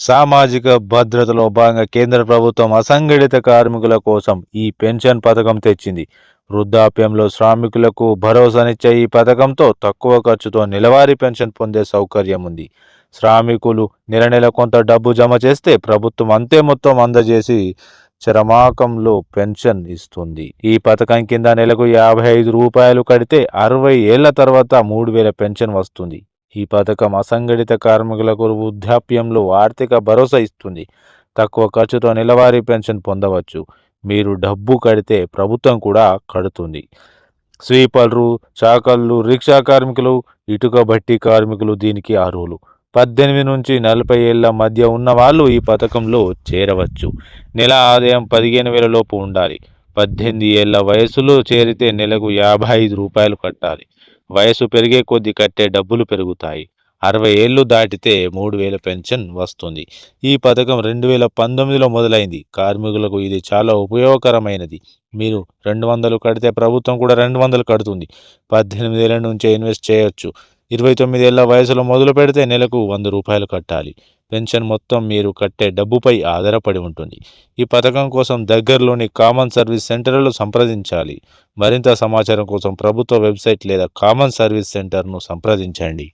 సామాజిక భద్రతలో భాగంగా కేంద్ర ప్రభుత్వం అసంఘటిత కార్మికుల కోసం ఈ పెన్షన్ పథకం తెచ్చింది. వృద్ధాప్యంలో శ్రామికులకు భరోసానిచ్చే ఈ పథకంతో తక్కువ ఖర్చుతో నెలవారీ పెన్షన్ పొందే సౌకర్యం ఉంది. శ్రామికులు నెల నెల కొంత డబ్బు జమ చేస్తే ప్రభుత్వం అంతే మొత్తం అందజేసి చరమాకంలో పెన్షన్ ఇస్తుంది. ఈ పథకం కింద నెలకు 55 రూపాయలు కడితే 60 ఏళ్ల తర్వాత 3000 పెన్షన్ వస్తుంది. ఈ పథకం అసంఘటిత కార్మికులకు వృద్ధాప్యంలో ఆర్థిక భరోసా ఇస్తుంది. తక్కువ ఖర్చుతో నెలవారీ పెన్షన్ పొందవచ్చు. మీరు డబ్బు కడితే ప్రభుత్వం కూడా కడుతుంది. స్వీపర్లు, చాకళ్ళు, రిక్షా కార్మికులు, ఇటుక బట్టి కార్మికులు దీనికి అర్హులు. 18 నుంచి 40 ఏళ్ల మధ్య ఉన్న వాళ్ళు ఈ పథకంలో చేరవచ్చు. నెల ఆదాయం 15,000 లోపు ఉండాలి. 18 ఏళ్ల వయసులో చేరితే నెలకు 55 రూపాయలు కట్టాలి. వయసు పెరిగే కొద్దీ కట్టే డబ్బులు పెరుగుతాయి. 60 ఏళ్లు దాటితే 3000 పెన్షన్ వస్తుంది. ఈ పథకం 2019లో మొదలైంది. కార్మికులకు ఇది చాలా ఉపయోగకరమైనది. మీరు 200 కడితే ప్రభుత్వం కూడా 200 కడుతుంది. 18 ఏళ్ల నుంచే ఇన్వెస్ట్ చేయొచ్చు. 29 ఏళ్ల వయసులో మొదలు పెడితే నెలకు 100 రూపాయలు కట్టాలి. పెన్షన్ మొత్తం మీరు కట్టే డబ్బుపై ఆధారపడి ఉంటుంది. ఈ పథకం కోసం దగ్గరలోని కామన్ సర్వీస్ సెంటర్లో సంప్రదించాలి. మరింత సమాచారం కోసం ప్రభుత్వ వెబ్సైట్ లేదా కామన్ సర్వీస్ సెంటర్ను సంప్రదించండి.